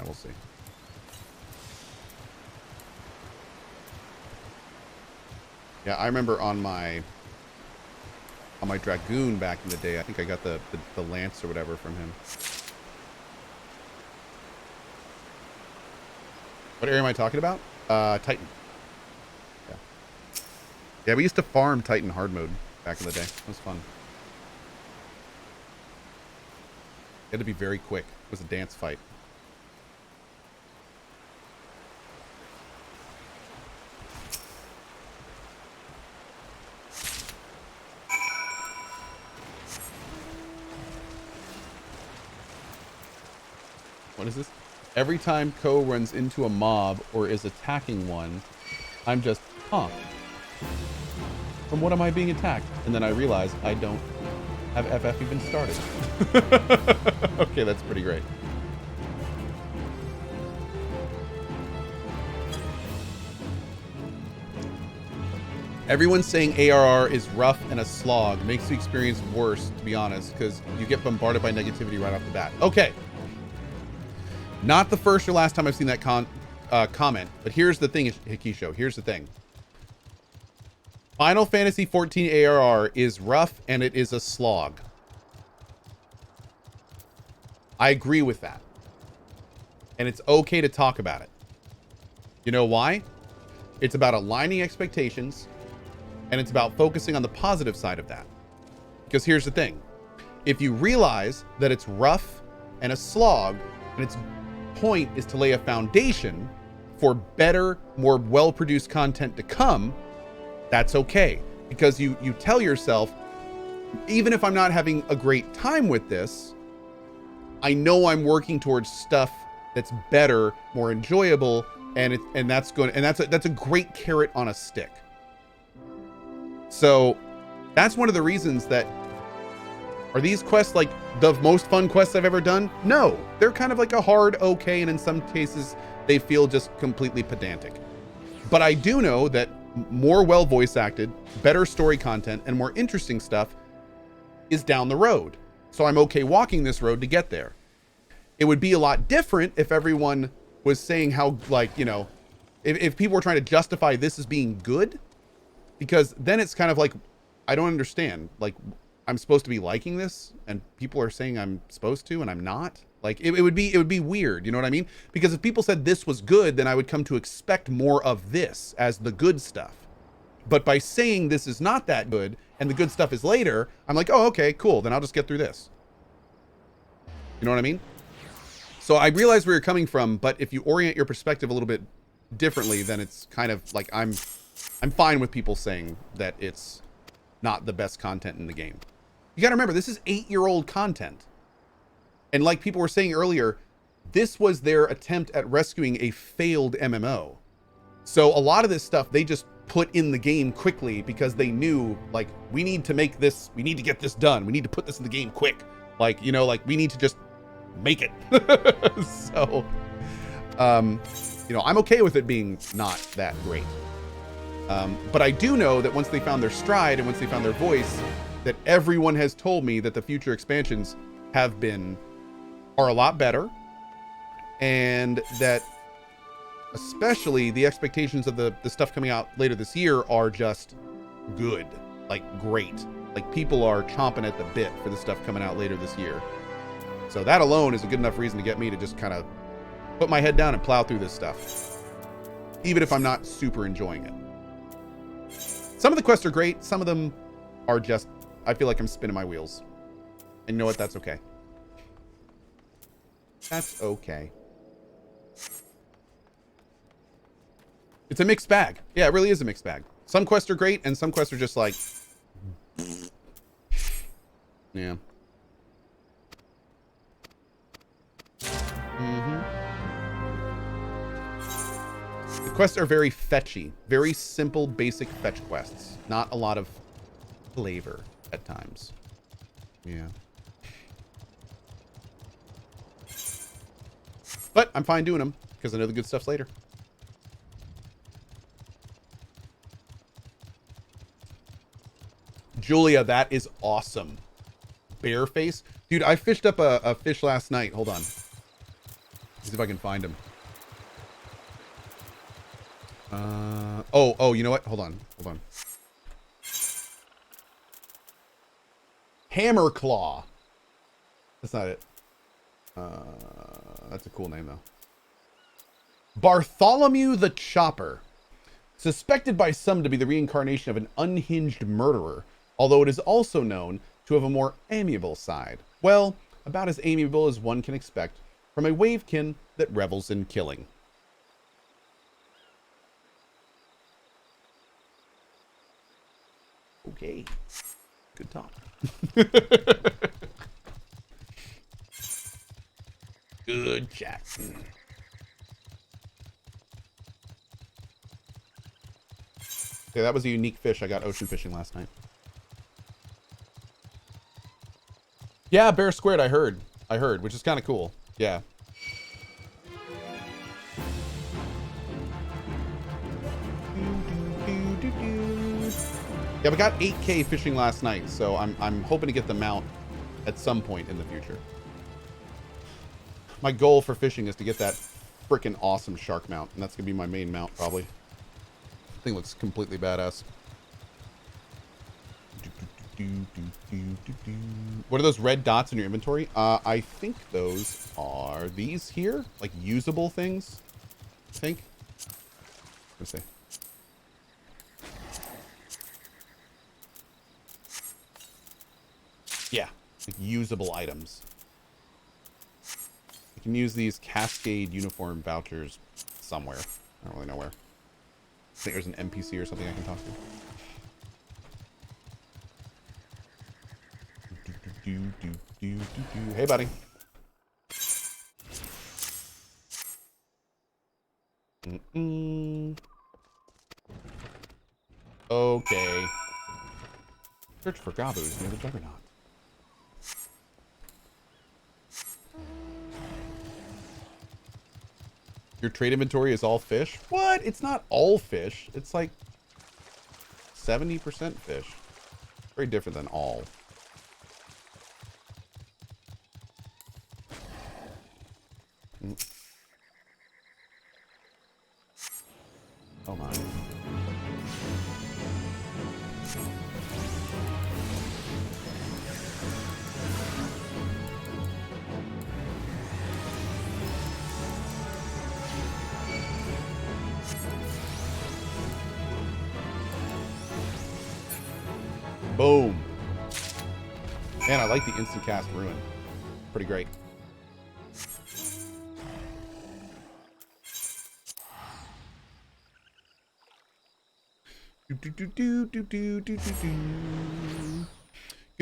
Yeah, we'll see. Yeah, I remember on my Dragoon back in the day, I think I got the Lance or whatever from him. What area am I talking about? Titan. Yeah. Yeah, we used to farm Titan hard mode back in the day. It was fun. It had to be very quick. It was a dance fight. What is this? Every time Cohh runs into a mob or is attacking one, I'm just, huh. From what am I being attacked? And then I realize I don't have FF even started. Okay, that's pretty great. Everyone's saying ARR is rough and a slog. Makes the experience worse, to be honest, because you get bombarded by negativity right off the bat. Okay. Not the first or last time I've seen that comment, but here's the thing, Hikisho. Here's the thing. Final Fantasy XIV ARR is rough and it is a slog. I agree with that. And it's okay to talk about it. You know why? It's about aligning expectations and it's about focusing on the positive side of that. Because here's the thing. If you realize that it's rough and a slog and its point is to lay a foundation for better, more well-produced content to come, that's okay. Because you tell yourself, even if I'm not having a great time with this, I know I'm working towards stuff that's better, more enjoyable, and that's a great carrot on a stick. So that's one of the reasons that, are these quests like the most fun quests I've ever done? No, they're kind of like a hard okay, and in some cases they feel just completely pedantic. But I do know that more well voice acted, better story content, and more interesting stuff is down the road. So I'm okay walking this road to get there. It would be a lot different if everyone was saying how, like, you know, if people were trying to justify this as being good, because then it's kind of like, I don't understand. Like, I'm supposed to be liking this and people are saying I'm supposed to and I'm not. Like, it would be weird, you know what I mean? Because if people said this was good, then I would come to expect more of this as the good stuff. But by saying this is not that good and the good stuff is later, I'm like, oh, okay, cool. Then I'll just get through this. You know what I mean? So I realize where you're coming from, but if you orient your perspective a little bit differently, then it's kind of like, I'm fine with people saying that it's not the best content in the game. You gotta remember, this is 8-year-old content. And like people were saying earlier, this was their attempt at rescuing a failed MMO. So a lot of this stuff they just put in the game quickly because they knew, like, we need to make this, we need to get this done. We need to put this in the game quick. Like, you know, like, we need to just make it. So, you know, I'm okay with it being not that great. But I do know that once they found their stride and once they found their voice, that everyone has told me that the future expansions are a lot better, and that especially the expectations of the stuff coming out later this year are just good, like great. Like, people are chomping at the bit for the stuff coming out later this year. So that alone is a good enough reason to get me to just kind of put my head down and plow through this stuff, even if I'm not super enjoying it. Some of the quests are great. Some of them are just, I feel like I'm spinning my wheels. And you know what? That's okay. That's okay. It's a mixed bag. Yeah, it really is a mixed bag. Some quests are great, and some quests are just like, yeah. The quests are very fetchy, very simple, basic fetch quests. Not a lot of flavor at times. Yeah. But I'm fine doing them because I know the good stuff's later. Julia, that is awesome. Bear face. Dude, I fished up a fish last night. Hold on. See if I can find him. Oh, you know what? Hold on. Hammer Claw. That's not it. That's a cool name, though. Bartholomew the Chopper. Suspected by some to be the reincarnation of an unhinged murderer, although it is also known to have a more amiable side. Well, about as amiable as one can expect from a wavekin that revels in killing. Okay. Good talk. Good chat. Yeah, that was a unique fish I got ocean fishing last night. Yeah, bear squared, I heard, which is kind of cool. Yeah. Yeah, we got 8K fishing last night, so I'm hoping to get the mount at some point in the future. My goal for fishing is to get that freaking awesome shark mount, and that's gonna be my main mount probably. Thing looks completely badass. What are those red dots in your inventory? I think those are these here, like usable things. I think. Let's see. Yeah, like usable items. You can use these Cascade uniform vouchers somewhere. I don't really know where. I think there's an NPC or something I can talk to. Hey, buddy. Okay. Search for Gabus near the Juggernaut. Your trade inventory is all fish? What? It's not all fish. It's like 70% fish. Very different than all. Oh my. Boom. Man, I like the instant cast ruin. Pretty great. Good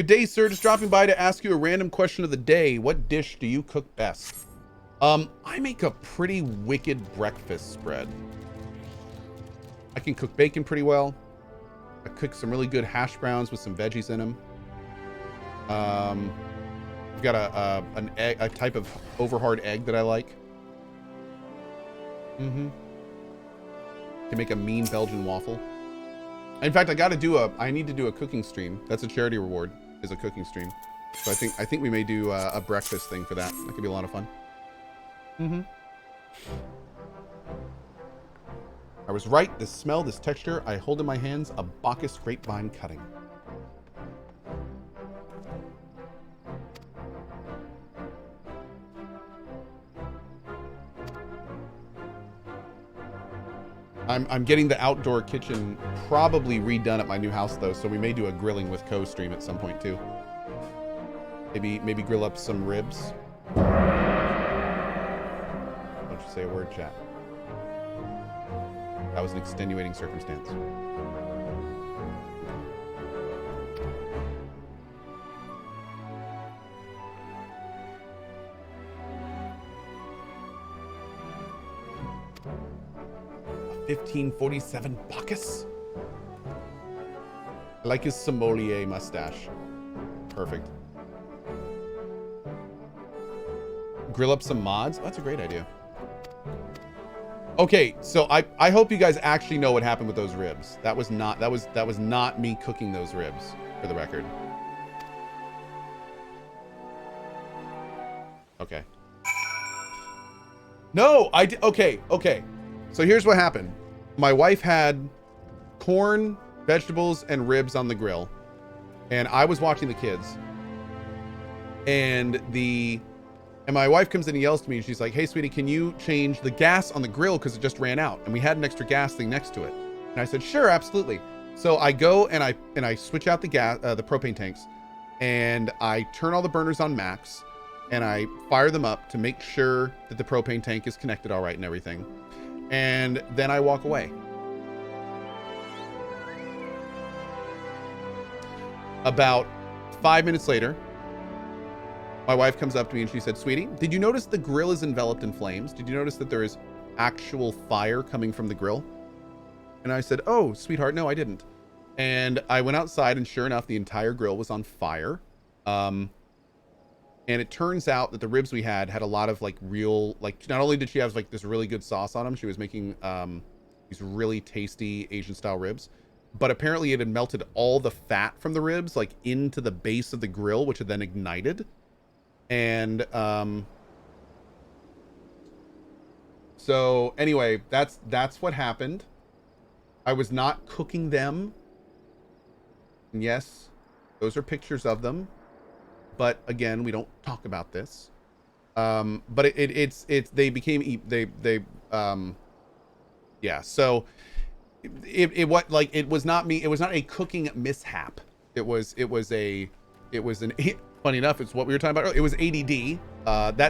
day, sir. Just dropping by to ask you a random question of the day. What dish do you cook best? I make a pretty wicked breakfast spread. I can cook bacon pretty well. I cook some really good hash browns with some veggies in them. I've got a type of overhard egg that I like. Can make a mean Belgian waffle. In fact, I need to do a cooking stream. That's a charity reward, is a cooking stream. So I think we may do a breakfast thing for that. That could be a lot of fun. I was right. This smell, this texture, I hold in my hands a Bacchus grapevine cutting. I'm getting the outdoor kitchen probably redone at my new house though, so we may do a grilling with Cohh stream at some point too. Maybe grill up some ribs. Don't you say a word, chat. That was an extenuating circumstance. A 1547 Bacchus? I like his sommelier mustache. Perfect. Grill up some mods? Oh, that's a great idea. Okay, so I hope you guys actually know what happened with those ribs. That was not me cooking those ribs, for the record. Okay. No, I did. Okay. So here's what happened. My wife had corn, vegetables, and ribs on the grill, and I was watching the kids. And my wife comes in and yells to me, and she's like, "Hey, sweetie, can you change the gas on the grill because it just ran out?" And we had an extra gas thing next to it. And I said, "Sure, absolutely." So I go and I switch out the propane tanks, and I turn all the burners on max, and I fire them up to make sure that the propane tank is connected all right and everything. And then I walk away. About 5 minutes later, my wife comes up to me and she said, "Sweetie, did you notice the grill is enveloped in flames? Did you notice that there is actual fire coming from the grill?" And I said, "Oh, sweetheart, no, I didn't." And I went outside, and sure enough, the entire grill was on fire. And it turns out that the ribs we had a lot of like real, like, not only did she have like this really good sauce on them, she was making these really tasty Asian style ribs, but apparently it had melted all the fat from the ribs like into the base of the grill, which had then ignited. And so anyway, that's what happened. I was not cooking them. And yes, those are pictures of them. But again, we don't talk about this. But it's they became yeah. So it was not me. It was not a cooking mishap. It was an funny enough, it's what we were talking about earlier. It was ADD.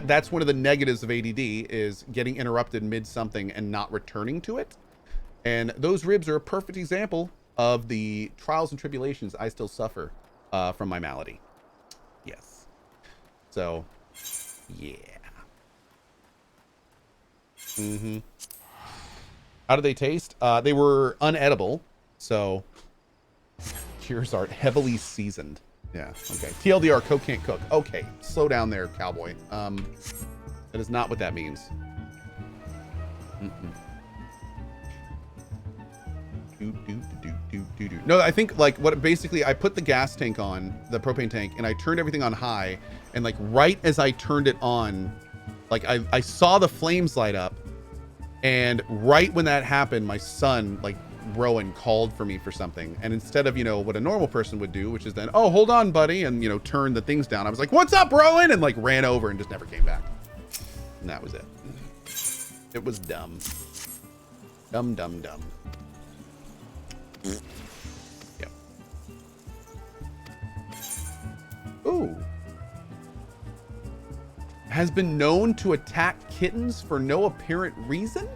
That's one of the negatives of ADD, is getting interrupted mid something and not returning to it. And those ribs are a perfect example of the trials and tribulations I still suffer from my malady. Yes. So, yeah. How did they taste? They were unedible. So, cheers are heavily seasoned. Yeah. Okay. TLDR, Cohh can't cook. Okay. Slow down there, cowboy. That is not what that means. No, I think like what basically I put the gas tank on, the propane tank, and I turned everything on high, and like right as I turned it on, like I saw the flames light up, and right when that happened, my son, like Rowan, called for me for something, and instead of, you know, what a normal person would do, which is then, "Oh, hold on, buddy," and, you know, turn the things down, I was like, "What's up, Rowan?" and like ran over and just never came back. And that was it. It was dumb. Dumb. Yep. Ooh. Has been known to attack kittens for no apparent reason?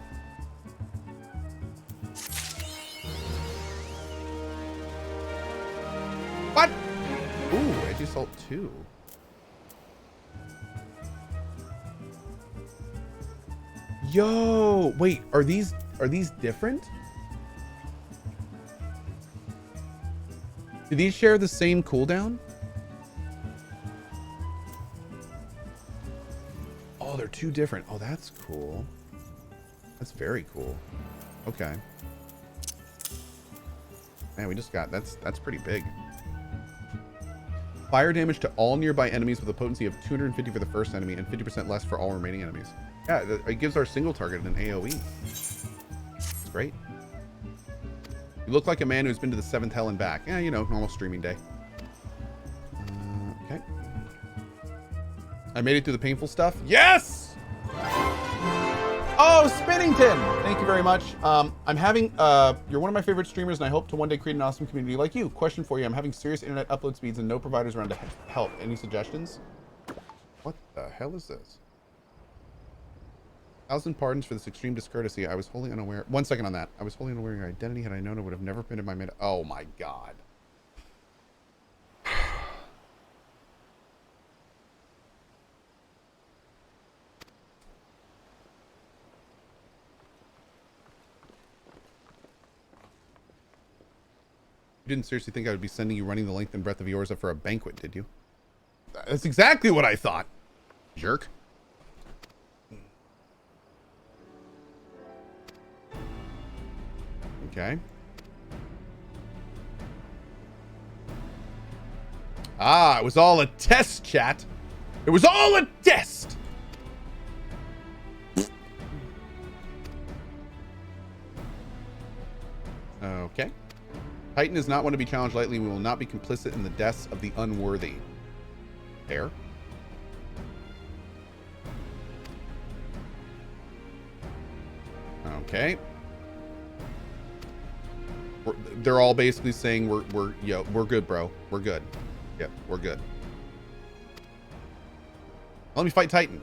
What? Ooh, Edgy Salt 2. Yo, wait, are these different? Do these share the same cooldown? Oh, they're two different. Oh, that's cool. That's very cool. Okay. Man, we just got, that's pretty big. Fire damage to all nearby enemies with a potency of 250 for the first enemy and 50% less for all remaining enemies. Yeah, it gives our single target an AoE. It's great. You look like a man who's been to the 7th hell and back. Yeah, you know, normal streaming day. Okay. I made it through the painful stuff. Yes! Oh, Spinnington! Thank you very much. I'm having, you're one of my favorite streamers, and I hope to one day create an awesome community like you. Question for you. I'm having serious internet upload speeds and no providers around to help. Any suggestions? What the hell is this? 1,000 pardons for this extreme discourtesy. I was wholly unaware. 1 second on that. I was wholly unaware of your identity. Had I known, it would have never been in my mid. Oh my god. You didn't seriously think I would be sending you running the length and breadth of yours up for a banquet, did you? That's exactly what I thought. Jerk. Okay. Ah, it was all a test, chat. It was all a test. Okay. Titan is not one to be challenged lightly. We will not be complicit in the deaths of the unworthy. Fair. Okay. They're all basically saying we're good, bro. We're good. Yep, we're good. Let me fight Titan.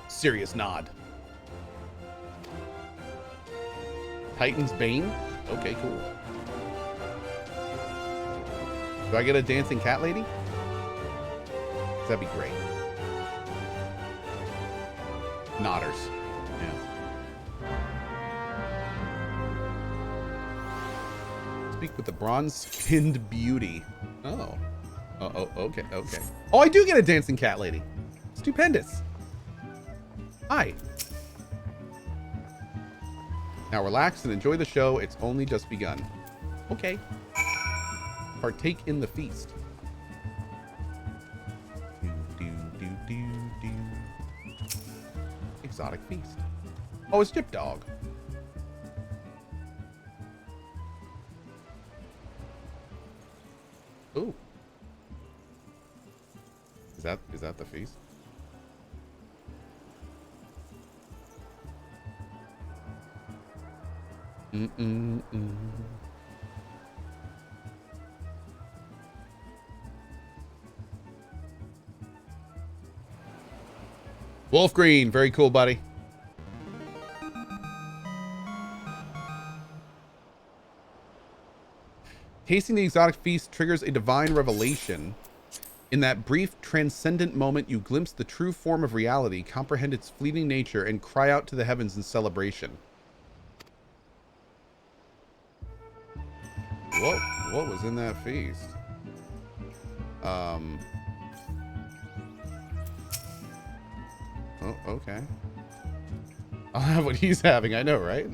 Serious nod. Titan's Bane? Okay, cool. Do I get a dancing cat lady? That'd be great. Nodders. Yeah. Speak with the bronze-skinned beauty. Oh. Oh, okay, okay. Oh, I do get a dancing cat lady. Stupendous. Hi. Now relax and enjoy the show. It's only just begun. Okay. Partake in the feast. Exotic feast. Oh, it's Gyp Dog. Ooh. Is that the feast? Wolf Green, very cool, buddy. Tasting the exotic feast triggers a divine revelation. In that brief, transcendent moment, you glimpse the true form of reality, comprehend its fleeting nature, and cry out to the heavens in celebration. What was in that feast? Oh, okay. I'll have what he's having, I know, right?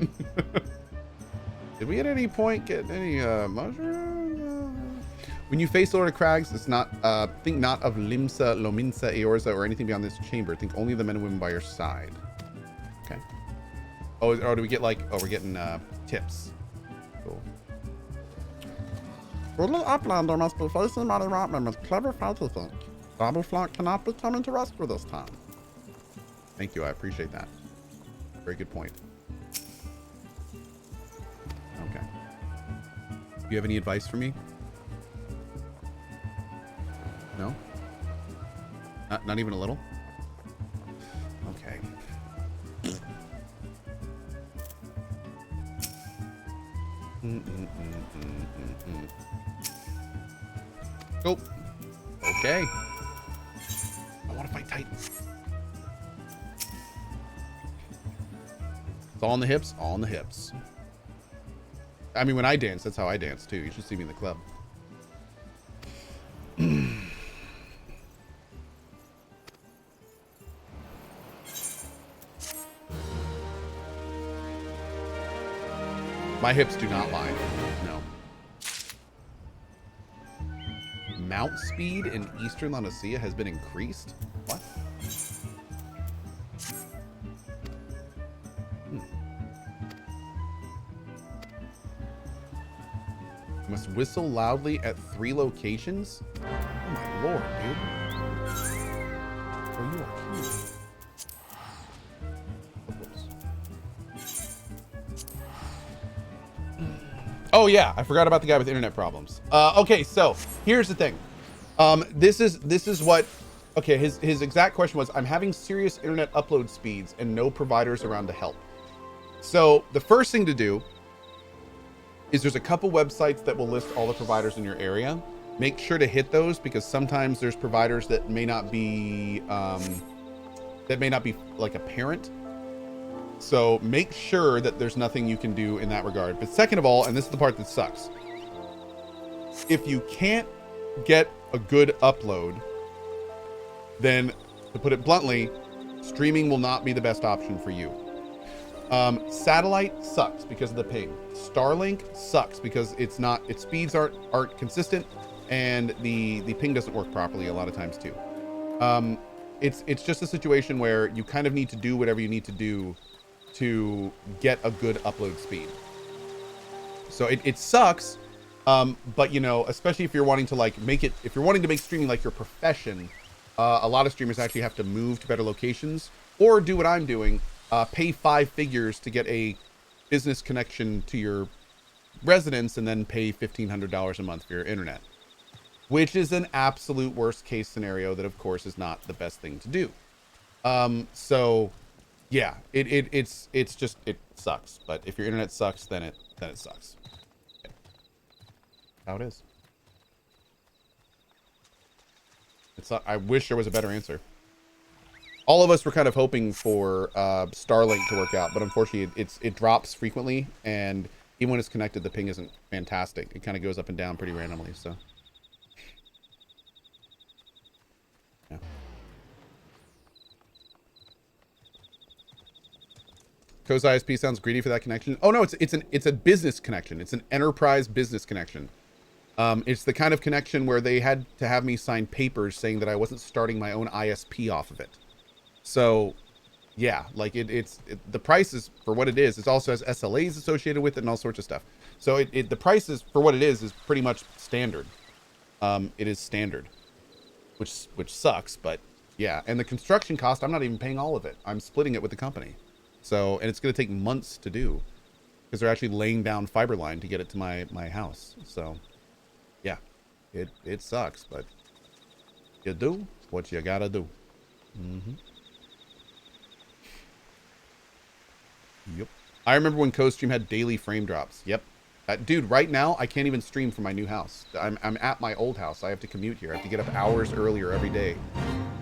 Did we at any point get any mushrooms? When you face Lord of Crags, it's not think not of Limsa, Lominsa, Eorza, or anything beyond this chamber. Think only of the men and women by your side. Okay. Oh, or do we get like, oh, we're getting tips. Cool. Little Uplander must be facing mighty Rotman with clever fighting think. Double Flock cannot be coming to rescue this time. Thank you, I appreciate that. Very good point. Okay. Do you have any advice for me? No? Not even a little? Okay. Oh. Okay. I want to fight Titans. It's all on the hips, all on the hips. I mean, when I dance, that's how I dance too. You should see me in the club. My hips do not lie. No. Mount speed in Eastern Laodicea has been increased? What? You must whistle loudly at 3 locations? Oh my lord, dude. Oh, you are cute. Oh yeah, I forgot about the guy with internet problems. Okay, so here's the thing. This is what. Okay, his exact question was, I'm having serious internet upload speeds and no providers around to help. So the first thing to do is there's a couple websites that will list all the providers in your area. Make sure to hit those because sometimes there's providers that may not be like apparent. So make sure that there's nothing you can do in that regard. But second of all, and this is the part that sucks, if you can't get a good upload, then to put it bluntly, streaming will not be the best option for you. Satellite sucks because of the ping. Starlink sucks because its speeds aren't consistent. and the ping doesn't work properly a lot of times too. It's just a situation where you kind of need to do whatever you need to do to get a good upload speed. So it sucks, but you know, especially if you're wanting to like make it, if you're wanting to make streaming like your profession, a lot of streamers actually have to move to better locations or do what I'm doing, pay 5 figures to get a business connection to your residence and then pay $1,500 a month for your internet, which is an absolute worst case scenario that of course is not the best thing to do. So yeah, it's just, it sucks. But if your internet sucks, then it sucks. Okay. How it is. It's not, I wish there was a better answer. All of us were kind of hoping for Starlink to work out, but unfortunately it drops frequently, and even when it's connected, the ping isn't fantastic. It kind of goes up and down pretty randomly, so. Yeah. Cohh's ISP sounds greedy for that connection. Oh no, it's a business connection. It's an enterprise business connection. It's the kind of connection where they had to have me sign papers saying that I wasn't starting my own ISP off of it. So yeah, like the price is for what it is. It also has SLAs associated with it and all sorts of stuff. So the price is for what it is pretty much standard. It is standard, which sucks, but yeah. And the construction cost, I'm not even paying all of it. I'm splitting it with the company. So, and it's going to take months to do because they're actually laying down fiber line to get it to my house. So yeah, it sucks, but you do what you gotta do. Mm-hmm. Yep. I remember when CohhStream had daily frame drops. Yep. Dude, right now I can't even stream from my new house. I'm at my old house. I have to commute here. I have to get up hours earlier every day,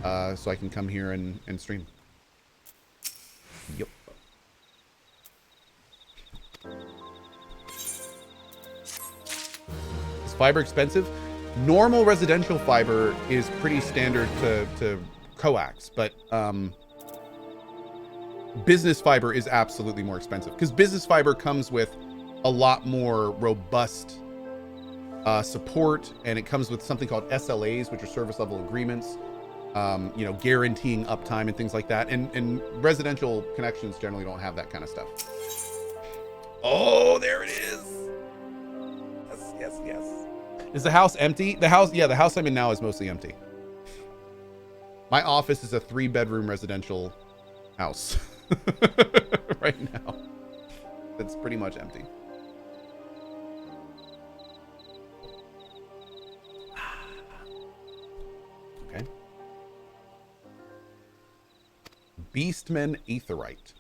so I can come here and stream. Yep. Is fiber expensive? Normal residential fiber is pretty standard to coax, but business fiber is absolutely more expensive because business fiber comes with a lot more robust support, and it comes with something called SLAs, which are service level agreements, you know, guaranteeing uptime and things like that. And residential connections generally don't have that kind of stuff. Oh, there it is. Yes. Is the house empty? The house I'm in now is mostly empty. My office is a 3-bedroom residential house right now. It's pretty much empty. Okay. Beastman Aetheryte.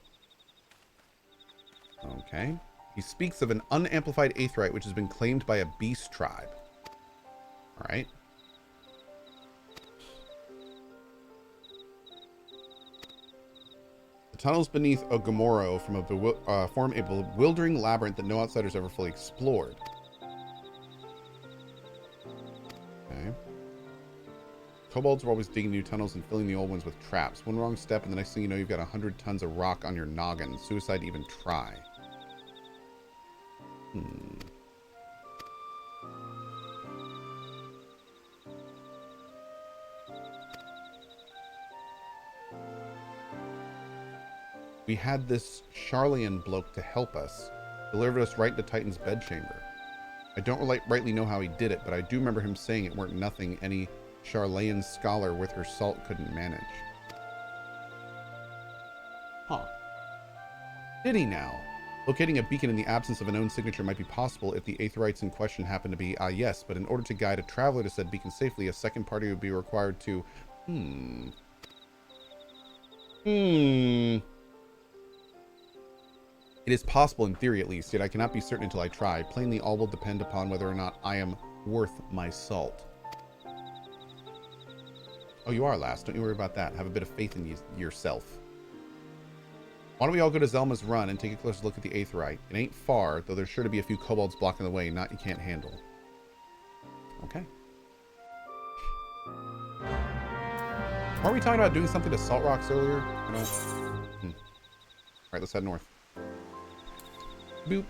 Okay. He speaks of an unamplified aetheryte which has been claimed by a beast tribe. All right. The tunnels beneath Ogomoro form a bewildering labyrinth that no outsiders ever fully explored. Okay. Kobolds are always digging new tunnels and filling the old ones with traps. One wrong step and the next thing you know you've got 100 tons of rock on your noggin. Suicide to even try. We had this Charlian bloke to help us. Delivered us right into Titan's bedchamber. I don't rightly know how he did it, but I do remember him saying it weren't nothing any Charlayan scholar with her salt couldn't manage. Huh. Did he now? Locating a beacon in the absence of a known signature might be possible if the aetherites in question happen to be, yes, but in order to guide a traveler to said beacon safely, a second party would be required to, It is possible in theory at least, yet I cannot be certain until I try. Plainly, all will depend upon whether or not I am worth my salt. Oh, you are last. Don't you worry about that. Have a bit of faith in yourself. Why don't we all go to Zelma's Run and take a closer look at the Aetherite? It ain't far, though there's sure to be a few kobolds blocking the way, not you can't handle. Okay. Weren't we talking about doing something to Salt Rocks earlier? I don't... Alright, let's head north. Boop.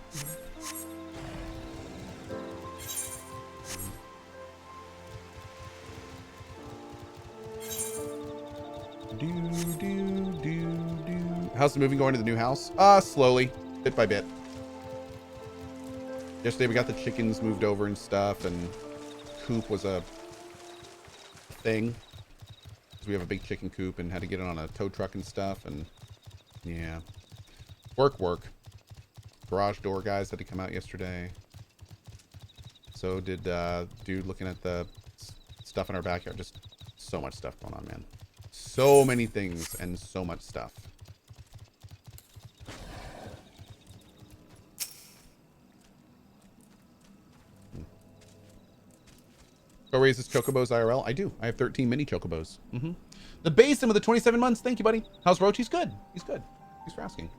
How's the moving going to the new house? Slowly, bit by bit. Yesterday we got the chickens moved over and stuff, and coop was a thing. We have a big chicken coop and had to get it on a tow truck and stuff, and yeah. Work. Garage door guys had to come out yesterday. So did dude looking at the stuff in our backyard. Just so much stuff going on, man. So many things and so much stuff. Go raise this chocobos IRL. I do. I have 13 mini chocobos. The basin with the 27 months. Thank you, buddy. How's Roach? He's good. He's good. Thanks for asking.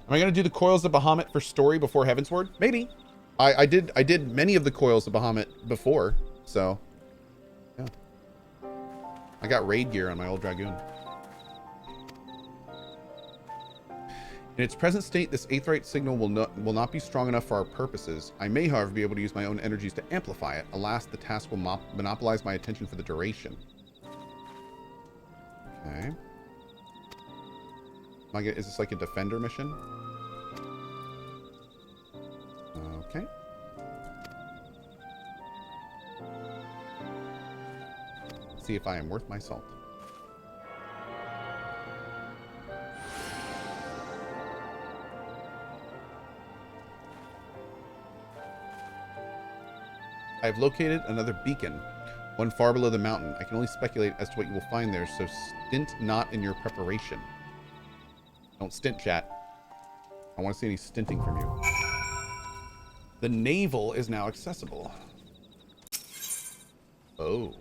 Am I gonna do the coils of Bahamut for story before Heavensward? Maybe. I did many of the coils of Bahamut before, so yeah. I got raid gear on my old Dragoon. In its present state, this Aetheryte signal will not be strong enough for our purposes. I may, however, be able to use my own energies to amplify it. Alas, the task will monopolize my attention for the duration. Okay. Is this like a defender mission? Okay. Let's see if I am worth my salt. I have located another beacon, one far below the mountain. I can only speculate as to what you will find there, so stint not in your preparation. Don't stint, chat. I want to see any stinting from you. The Navel is now accessible. Oh.